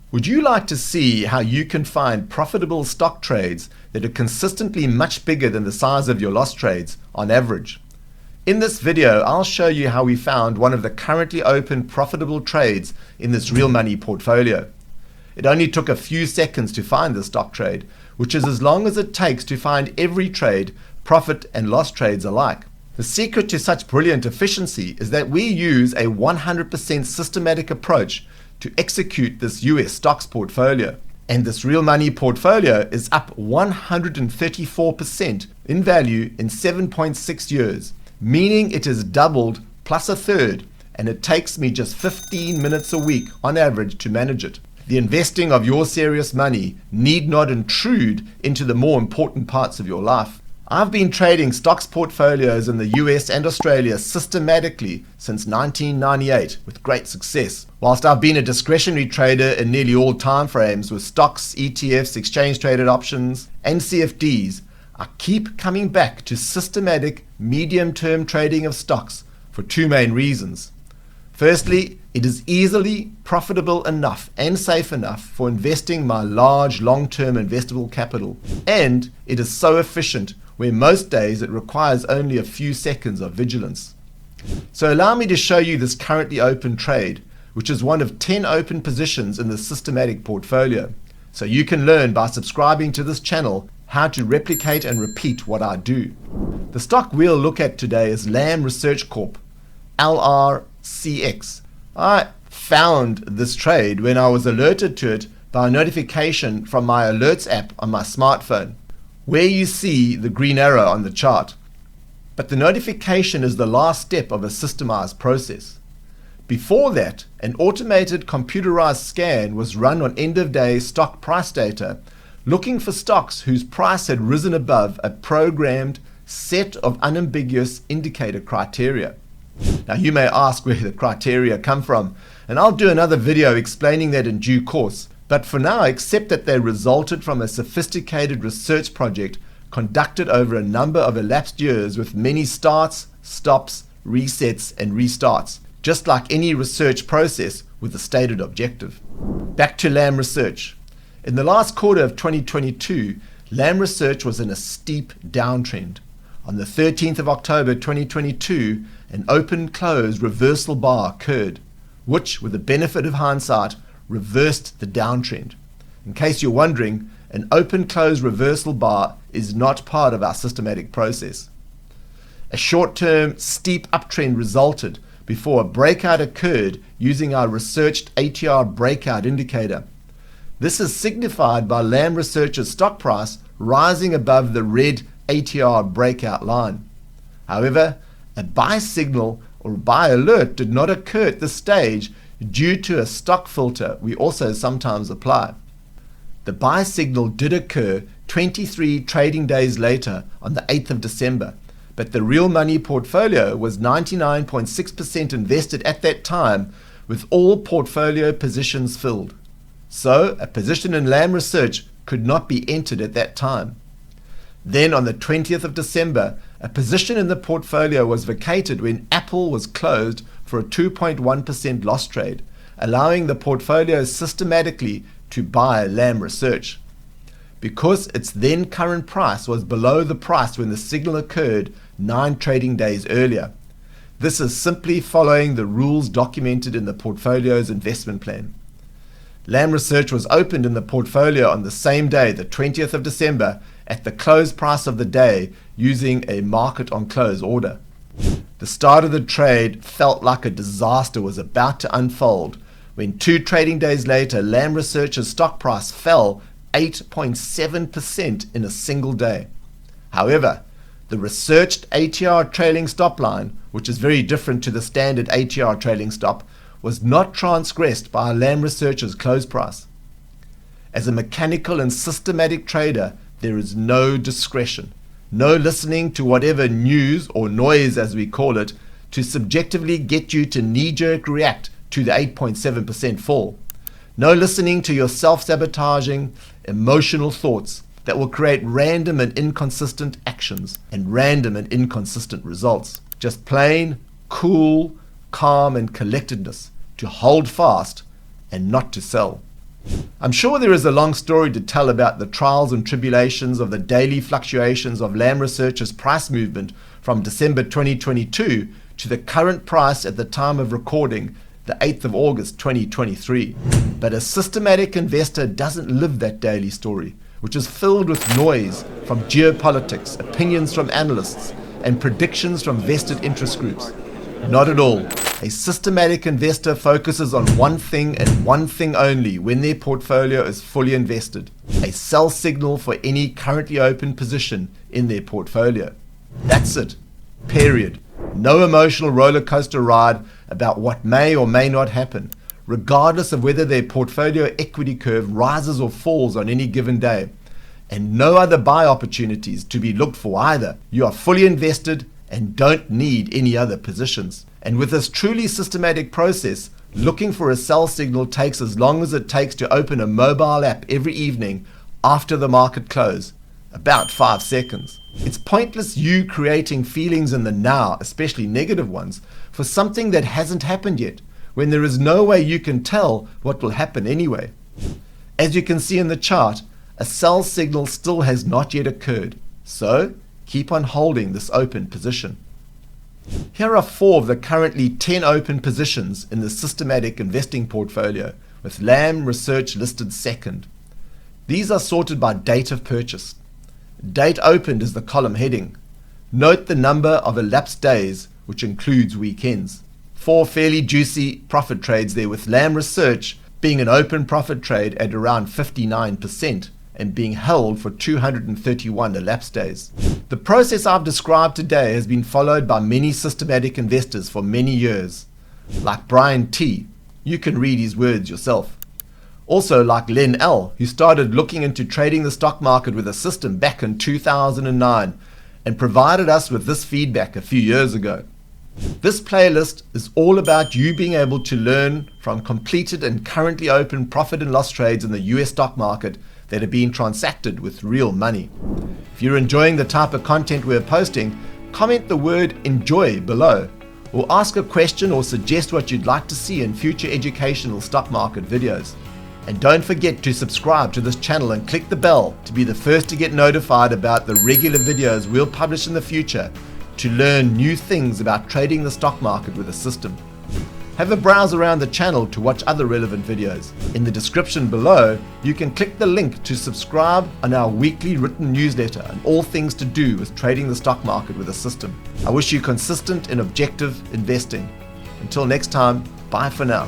Would you like to see how you can find profitable stock trades that are consistently much bigger than the size of your loss trades on average? In this video, I'll show you how we found one of the currently open profitable trades in this real money portfolio. It only took a few seconds to find the stock trade, which is as long as it takes to find every trade, profit and loss trades alike. The secret to such brilliant efficiency is that we use a 100% systematic approach to execute this US stocks portfolio. And this real money portfolio is up 134% in value in 7.6 years, meaning it has doubled plus a third, and it takes me just 15 minutes a week on average to manage it. The investing of your serious money need not intrude into the more important parts of your life. I've been trading stocks portfolios in the US and Australia systematically since 1998 with great success. Whilst I've been a discretionary trader in nearly all time frames with stocks, ETFs, exchange traded options and CFDs, I keep coming back to systematic medium-term trading of stocks for two main reasons. Firstly, it is easily profitable enough and safe enough for investing my large long-term investable capital, and it is so efficient where most days it requires only a few seconds of vigilance. So allow me to show you this currently open trade, which is one of 10 open positions in the systematic portfolio, so you can learn by subscribing to this channel how to replicate and repeat what I do. The stock we'll look at today is Lam Research Corp, LRCX. I found this trade when I was alerted to it by a notification from my alerts app on my smartphone, where you see the green arrow on the chart. But the notification is the last step of a systemized process. Before that, an automated computerized scan was run on end-of-day stock price data, looking for stocks whose price had risen above a programmed set of unambiguous indicator criteria. Now you may ask where the criteria come from, and I'll do another video explaining that in due course. But for now, accept that they resulted from a sophisticated research project conducted over a number of elapsed years with many starts, stops, resets, and restarts, just like any research process with a stated objective. Back to Lam Research. In the last quarter of 2022, Lam Research was in a steep downtrend. On the 13th of October 2022, an open-close reversal bar occurred, which, with the benefit of hindsight, reversed the downtrend. In case you're wondering, an open-close reversal bar is not part of our systematic process. A short-term steep uptrend resulted before a breakout occurred using our researched ATR breakout indicator. This is signified by Lam Research's stock price rising above the red ATR breakout line. However, a buy signal or buy alert did not occur at this stage due to a stock filter we also sometimes apply. The buy signal did occur 23 trading days later on the 8th of December, but the real money portfolio was 99.6% invested at that time with all portfolio positions filled. So a position in Lam Research could not be entered at that time. Then on the 20th of December, a position in the portfolio was vacated when Apple was closed for a 2.1% loss trade, allowing the portfolio systematically to buy Lam Research. Because its then current price was below the price when the signal occurred 9 trading days earlier. This is simply following the rules documented in the portfolio's investment plan. Lam Research was opened in the portfolio on the same day, the 20th of December, at the close price of the day using a market on close order. The start of the trade felt like a disaster was about to unfold when 2 trading days later, Lam Research's stock price fell 8.7% in a single day. However, the researched ATR trailing stop line, which is very different to the standard ATR trailing stop, was not transgressed by Lam Research's close price. As a mechanical and systematic trader, there is no discretion, no listening to whatever news or noise, as we call it, to subjectively get you to knee-jerk react to the 8.7% fall. No listening to your self-sabotaging, emotional thoughts that will create random and inconsistent actions and random and inconsistent results. Just plain, cool, calm and collectedness to hold fast and not to sell. I'm sure there is a long story to tell about the trials and tribulations of the daily fluctuations of Lam Research's price movement from December 2022 to the current price at the time of recording, the 8th of August 2023. But a systematic investor doesn't live that daily story, which is filled with noise from geopolitics, opinions from analysts, and predictions from vested interest groups. Not at all. A systematic investor focuses on one thing and one thing only when their portfolio is fully invested: a sell signal for any currently open position in their portfolio. That's it. Period. No emotional roller coaster ride about what may or may not happen, regardless of whether their portfolio equity curve rises or falls on any given day. And no other buy opportunities to be looked for either. You are fully invested and don't need any other positions. And with this truly systematic process, looking for a sell signal takes as long as it takes to open a mobile app every evening after the market close, about 5 seconds. It's pointless you creating feelings in the now, especially negative ones, for something that hasn't happened yet, when there is no way you can tell what will happen anyway. As you can see in the chart, a sell signal still has not yet occurred, so keep on holding this open position. Here are 4 of the currently 10 open positions in the systematic investing portfolio, with Lam Research listed second. These are sorted by date of purchase. Date opened is the column heading. Note the number of elapsed days, which includes weekends. 4 fairly juicy profit trades there, with Lam Research being an open profit trade at around 59% and being held for 231 elapsed days. The process I've described today has been followed by many systematic investors for many years, like Brian T. You can read his words yourself. Also like Len L, who started looking into trading the stock market with a system back in 2009 and provided us with this feedback a few years ago. This playlist is all about you being able to learn from completed and currently open profit and loss trades in the US stock market that are being transacted with real money. If you're enjoying the type of content we're posting, comment the word enjoy below, or ask a question or suggest what you'd like to see in future educational stock market videos. And don't forget to subscribe to this channel and click the bell to be the first to get notified about the regular videos we'll publish in the future to learn new things about trading the stock market with a system. Have a browse around the channel to watch other relevant videos. In the description below, you can click the link to subscribe on our weekly written newsletter on all things to do with trading the stock market with a system. I wish you consistent and objective investing. Until next time, bye for now.